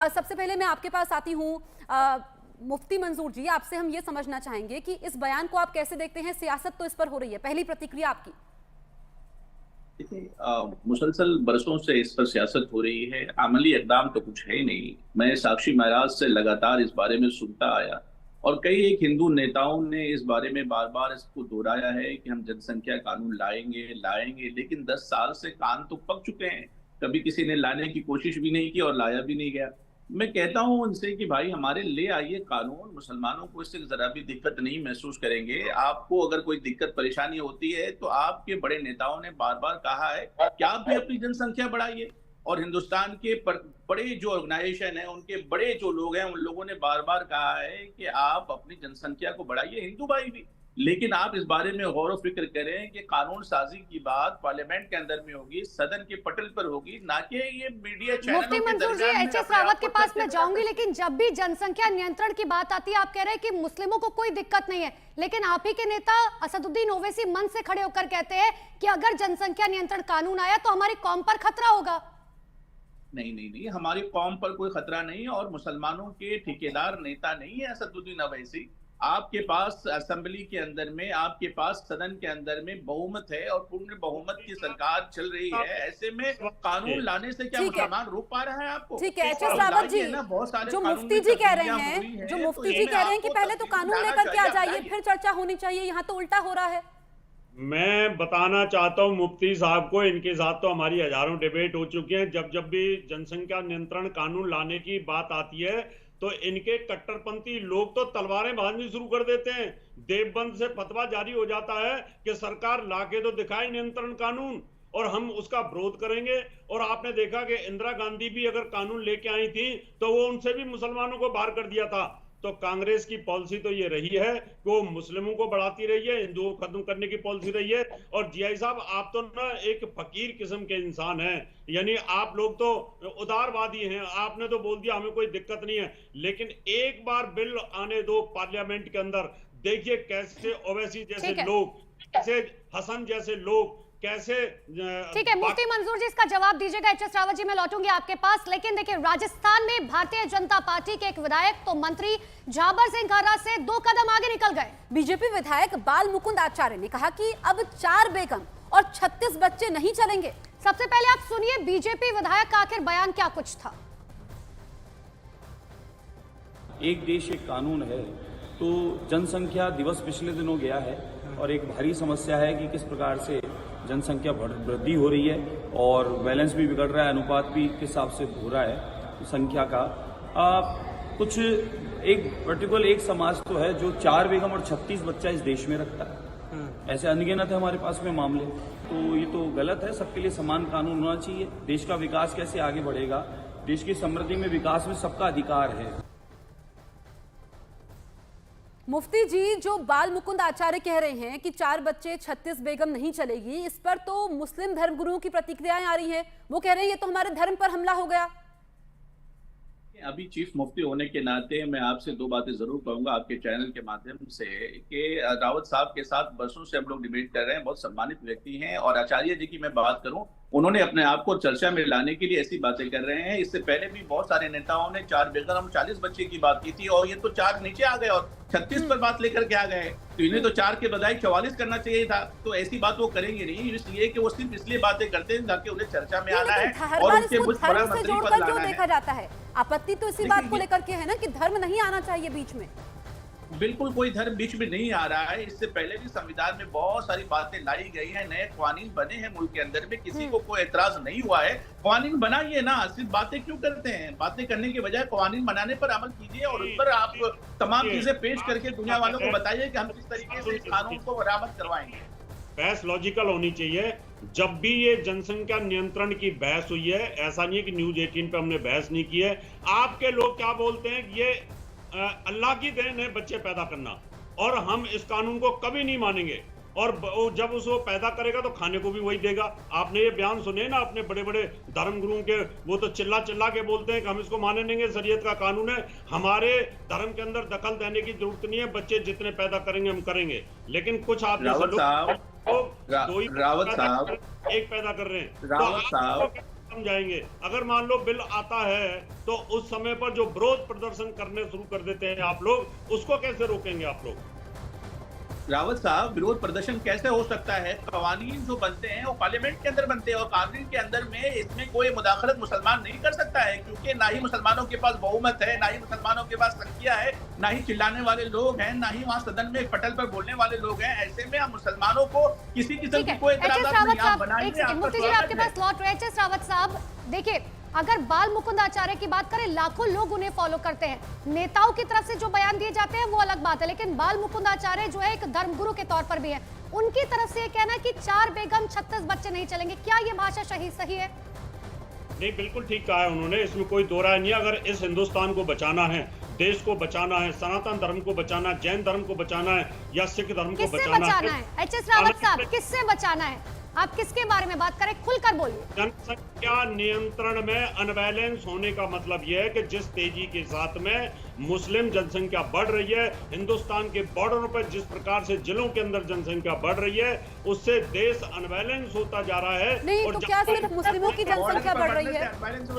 सबसे पहले मैं आपके पास आती हूँ मुफ्ती मंजूर जी, आपसे हम ये समझना चाहेंगे कि इस बयान को आप कैसे देखते हैं। सियासत तो इस पर हो रही है, पहली प्रतिक्रिया आपकी। देखिए, मुसलसल बरसों से इस पर सियासत हो रही है, अमली इकदाम तो कुछ है ही नहीं। मैं साक्षी महाराज से लगातार इस बारे में सुनता आया और कई एक हिंदू नेताओं ने इस बारे में बार बार इसको दोहराया है कि हम जनसंख्या कानून लाएंगे लाएंगे, लेकिन 10 साल से कान तो पक चुके हैं। कभी किसी ने लाने की कोशिश भी नहीं की और लाया भी नहीं गया। मैं कहता हूं उनसे कि भाई हमारे ले आइए कानून, मुसलमानों को इससे जरा भी दिक्कत नहीं महसूस करेंगे। आपको अगर कोई दिक्कत परेशानी होती है तो आपके बड़े नेताओं ने बार बार कहा है कि आप भी अपनी जनसंख्या बढ़ाइए, और हिंदुस्तान के बड़े जो ऑर्गेनाइजेशन है, उनके बड़े जो लोग हैं, उन लोगों ने बार बार कहा है कि आप अपनी जनसंख्या को बढ़ाइए, हिंदू भाई भी। लेकिन आप इस बारे में गौर फिक्र करें कि कानून साजी की बात पार्लियामेंट के अंदर में होगी, सदन के पटल पर होगी, ना कि ये मीडिया मुफ्ती चैनलों के मंजूर जी, दरमियान में एचएस अपने रावत आप के को पास चर्चा मैं में जाऊंगी, रखें। लेकिन जब भी जनसंख्या नियंत्रण की बात आती है आप कह रहे हैं कि मुस्लिमों को कोई दिक्कत नहीं है, लेकिन आप ही के नेता असदुद्दीन ओवैसी मन से खड़े होकर कहते हैं कि अगर जनसंख्या नियंत्रण कानून आया तो हमारी कौम पर खतरा होगा। नहीं नहीं नहीं, हमारी कौम पर कोई खतरा नहीं है और मुसलमानों के ठेकेदार नेता नहीं है असदुद्दीन ओवैसी। आपके पास असेंबली के अंदर में, आपके पास सदन के अंदर में बहुमत है और पूर्ण बहुमत की सरकार चल रही है। ऐसे में कानून लाने से क्या ठीक है, मुसलमान रोक पा रहा है आपको? ठीक है एचएस और रावत जी, लाइए ना, बहुत सारे जो कानून मुफ्ती में जी कह रहे तब्दीलियां हुई हैं, हैं, जो तो मुफ्ती जी इसमें कह रहे हैं कि आपको पहले तो तब्दीली कानून लाना लेकर के आ चाहिए, जाइए, लाइए। फिर चर्चा होनी चाहिए। यहाँ तो उल्टा हो रहा है। मैं बताना चाहता हूं मुफ्ती साहब को, इनके साथ तो हमारी हजारों डिबेट हो चुकी हैं। जब जब भी जनसंख्या नियंत्रण कानून लाने की बात आती है तो इनके कट्टरपंथी लोग तो तलवारें बांधनी शुरू कर देते हैं। देवबंद से फतवा जारी हो जाता है कि सरकार लाके तो दिखाए नियंत्रण कानून और हम उसका विरोध करेंगे। और आपने देखा कि इंदिरा गांधी भी अगर कानून लेके आई थी तो वो उनसे भी मुसलमानों को बाहर कर दिया था। तो कांग्रेस की पॉलिसी तो ये रही है कि वो मुस्लिमों को बढ़ाती रही है, हिंदुओं को खत्म करने की पॉलिसी रही है। और जीआई साहब, आप तो ना एक फकीर किस्म के इंसान हैं, यानी आप लोग तो उदारवादी हैं। आपने तो बोल दिया हमें कोई दिक्कत नहीं है, लेकिन एक बार बिल आने दो पार्लियामेंट के अंदर, देखिए कैसे ओवैसी जैसे लोग, कैसे हसन जैसे लोग, कैसे। ठीक है मुफ्ती मंजूर जी, इसका जवाब दीजिएगा। एचएस रावत जी, मैं लौटूंगी आपके पास, लेकिन देखिए राजस्थान में भारतीय जनता पार्टी के एक विधायक तो मंत्री झाबर सिंह खर्रा से 2 कदम आगे निकल गए। बीजेपी विधायक बाल मुकुंद आचार्य ने कहा कि अब 4 बेगम और 36 बच्चे नहीं चलेंगे। सबसे पहले आप सुनिए बीजेपी विधायक का आखिर बयान क्या कुछ था। एक देश एक कानून है, तो जनसंख्या दिवस पिछले दिनों गया है और एक भारी समस्या है कि किस प्रकार से जनसंख्या वृद्धि हो रही है और बैलेंस भी बिगड़ रहा है, अनुपात भी किस हिसाब से हो रहा है संख्या का। कुछ एक पर्टिकुलर एक समाज तो है जो 4 बेगम और 36 बच्चा इस देश में रखता है। ऐसे अनगिनत है हमारे पास में मामले, तो ये तो गलत है। सबके लिए समान कानून होना चाहिए। देश का विकास कैसे आगे बढ़ेगा? देश की समृद्धि में, विकास में सबका अधिकार है। मुफ्ती जी, जो बाल मुकुंद आचार्य कह रहे हैं कि 4 बच्चे 36 बेगम नहीं चलेगी, इस पर तो मुस्लिम धर्मगुरुओं की प्रतिक्रियाएं आ रही हैं। वो कह रहे हैं ये तो हमारे धर्म पर हमला हो गया। अभी चीफ मुफ्ती होने के नाते मैं आपसे 2 बातें जरूर कहूंगा आपके चैनल के माध्यम से कि रावत साहब के साथ बरसों से हम लोग डिबेट कर रहे हैं, बहुत सम्मानित व्यक्ति हैं। और आचार्य जी की मैं बात करूं, उन्होंने अपने आप को चर्चा में लाने के लिए ऐसी बातें कर रहे हैं। इससे पहले भी बहुत सारे नेताओं ने 4 बेगम 40 बच्चे की बात की थी और ये तो 4 नीचे आ गए और 36 पर बात लेकर के आ गए। तो इन्हें तो 4 के बजाय 44 करना चाहिए था। तो ऐसी बात वो करेंगे नहीं, इसलिए कि वो सिर्फ इसलिए बातें करते हैं ताकि उन्हें चर्चा में आना है और उनके कुछ बड़ा मंत्री पद लाना देखा जाता है। आपत्ति तो इसी बात को लेकर के है ना कि धर्म नहीं आना चाहिए बीच में। बिल्कुल कोई धर्म बीच में नहीं आ रहा है। इससे पहले भी संविधान में बहुत सारी बातें लाई गई हैं, नए कानून बने हैं मुल्क के अंदर में, किसी को कोई एतराज नहीं हुआ है। कानून बनाइए ना, सिर्फ बातें क्यों करते हैं? बातें करने के बजाय कानून बनाने पर अमल कीजिए और उस पर आप तमाम चीजें पेश करके दुनिया वालों को बताइए कि हम किस तरीके से इस कानून को बरामद करवाएंगे। बहस लॉजिकल होनी चाहिए। जब भी ये जनसंख्या नियंत्रण की बहस हुई है, ऐसा नहीं है कि न्यूज 18 पे हमने बहस नहीं की है। आपके लोग क्या बोलते हैं कि ये अल्लाह की देन है बच्चे पैदा करना और हम इस कानून को कभी नहीं मानेंगे, और जब उसको पैदा करेगा तो खाने को भी वही देगा। आपने ये बयान सुने ना अपने बड़े बड़े धर्मगुरुओं के, वो तो चिल्ला चिल्ला के बोलते हैं कि हम इसको माने नहीं, शरीयत का कानून है, हमारे धर्म के अंदर दखल देने की जरूरत नहीं है, बच्चे जितने पैदा करेंगे हम करेंगे। लेकिन कुछ आप रावत साहब एक पैदा कर रहे हैं। रावत साहब, समझाएंगे? अगर मान लो बिल आता है तो उस समय पर जो विरोध प्रदर्शन करने शुरू कर देते हैं आप लोग, उसको कैसे रोकेंगे आप लोग? रावत साहब, विरोध प्रदर्शन कैसे हो सकता है? कवानीन जो बनते हैं वो पार्लियामेंट के अंदर बनते हैं, और कानून के अंदर में इसमें कोई मुदाखलत मुसलमान नहीं कर सकता है, क्योंकि ना ही मुसलमानों के पास बहुमत है, ना ही मुसलमानों के पास संख्या है, ना ही चिल्लाने वाले लोग हैं, ना ही वहाँ सदन में पटल पर बोलने वाले लोग हैं। ऐसे में हम मुसलमानों को किसी किस्म की कोई एतराज़ नहीं, आप बनाइए, मुफ्ती जी आपके पास लौट रहे। एच.एस. रावत साहब, देखिए अगर बाल मुकुंद आचार्य की बात करें, लाखों लोग उन्हें फॉलो करते हैं, नेताओं की तरफ से जो बयान दिए जाते हैं वो अलग बात है, लेकिन बाल मुकुंद आचार्य जो है एक धर्मगुरु के तौर पर भी है, उनकी तरफ से ये कहना है कि 4 बेगम 36 बच्चे नहीं चलेंगे, क्या ये भाषा सही है? नहीं, बिल्कुल ठीक कहा है उन्होंने, इसमें कोई दो राय नहीं है। अगर इस हिंदुस्तान को बचाना है, देश को बचाना है, सनातन धर्म को बचाना है, जैन धर्म को बचाना है या सिख धर्म को बचाना है, एच.एस. रावत साहब, किससे बचाना है? आप किसके बारे में बात करें, खुलकर बोलिए। जनसंख्या नियंत्रण में अनबैलेंस होने का मतलब यह है कि जिस तेजी के साथ में मुस्लिम जनसंख्या बढ़ रही है, हिंदुस्तान के बॉर्डरों पर जिस प्रकार से जिलों के अंदर जनसंख्या बढ़ रही है, उससे देश अनबैलेंस होता जा रहा है। नहीं तो क्या सिर्फ मुस्लिमों की जनसंख्या बढ़ रही है?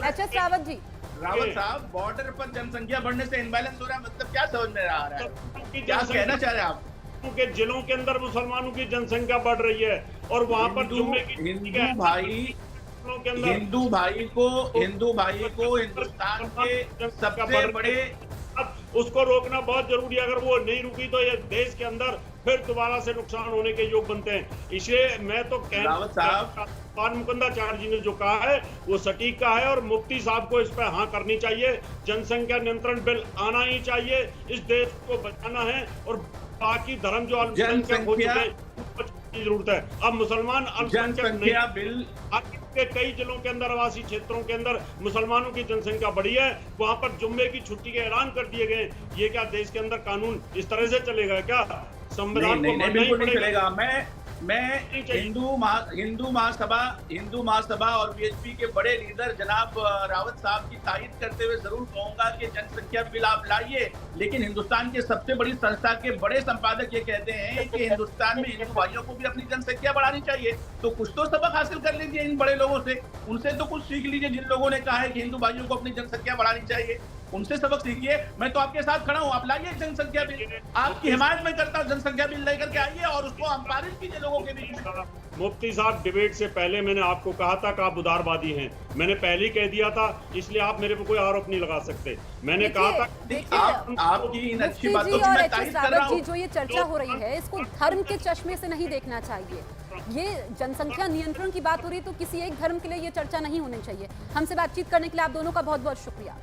एच.एस. रावत जी, रावत साहब, बॉर्डर पर जनसंख्या बढ़ने से इनबैलेंस हो रहा है, मतलब क्या समझ में आ रहा है? क्या कहना चाह रहे हैं आप? के जिलों के अंदर मुसलमानों की जनसंख्या बढ़ रही है और वहां पर जुम्मे की हिंदू भाई को हिंदुस्तान के सबसे बड़े, अब उसको रोकना बहुत जरूरी है। अगर वो नहीं रुकी तो ये देश के अंदर फिर दोबारा से नुकसान होने के योग बनते हैं। इसलिए मैं तो बाल मुकुंद आचार्य जी ने जो कहा है वो सटीक का है, और मुफ्ती साहब को इस पर हाँ करनी चाहिए। जनसंख्या नियंत्रण बिल आना ही चाहिए, इस देश को बचाना है, और बाकी धर्म जो अल्पसंख्यक हो चुके हैं की जरूरत है। अब मुसलमान अल्पसंख्यक नहीं, बिल के कई जिलों के अंदर, आवासीय क्षेत्रों के अंदर मुसलमानों की जनसंख्या बढ़ी है, वहां पर जुम्मे की छुट्टी के ऐलान कर दिए गए। ये क्या देश के अंदर कानून इस तरह से चलेगा? क्या संविधान को मानना ही पड़ेगा? मैं हिंदू महासभा और बीएचपी के बड़े लीडर जनाब रावत साहब की तारीफ करते हुए जरूर कहूंगा कि जनसंख्या बिल आप लाइए, लेकिन हिंदुस्तान के सबसे बड़ी संस्था के बड़े संपादक ये कहते हैं कि हिंदुस्तान में हिंदू भाइयों को भी अपनी जनसंख्या बढ़ानी चाहिए। तो कुछ तो सबक हासिल कर लीजिए इन बड़े लोगों से, उनसे तो कुछ सीख लीजिए। जिन लोगों ने कहा है कि हिंदू भाइयों को अपनी जनसंख्या बढ़ानी चाहिए, उनसे सबक सीखिए। मैं तो आपके साथ खड़ा हूं, आप लाइए जनसंख्या बिल, आपकी हिमायत में करता हूं। जनसंख्या बिल लेकर के आइए और उसको हम पारित कीजिए लोगों के बीच में। मुफ्ती साहब, डिबेट से पहले मैंने आपको कहा था कि आप उदारवादी हैं, मैंने पहले ही कह दिया था, इसलिए आप मेरे पे कोई आरोप नहीं लगा सकते। मैंने कहा था आपकी इन अच्छी बातों की मैं तारीफ कर रहा हूं। जो ये चर्चा हो रही है इसको धर्म के चश्मे से नहीं देखना चाहिए। ये जनसंख्या नियंत्रण की बात हो रही है तो किसी एक धर्म के लिए ये चर्चा नहीं होनी चाहिए। हमसे बातचीत करने के लिए आप दोनों का बहुत बहुत शुक्रिया।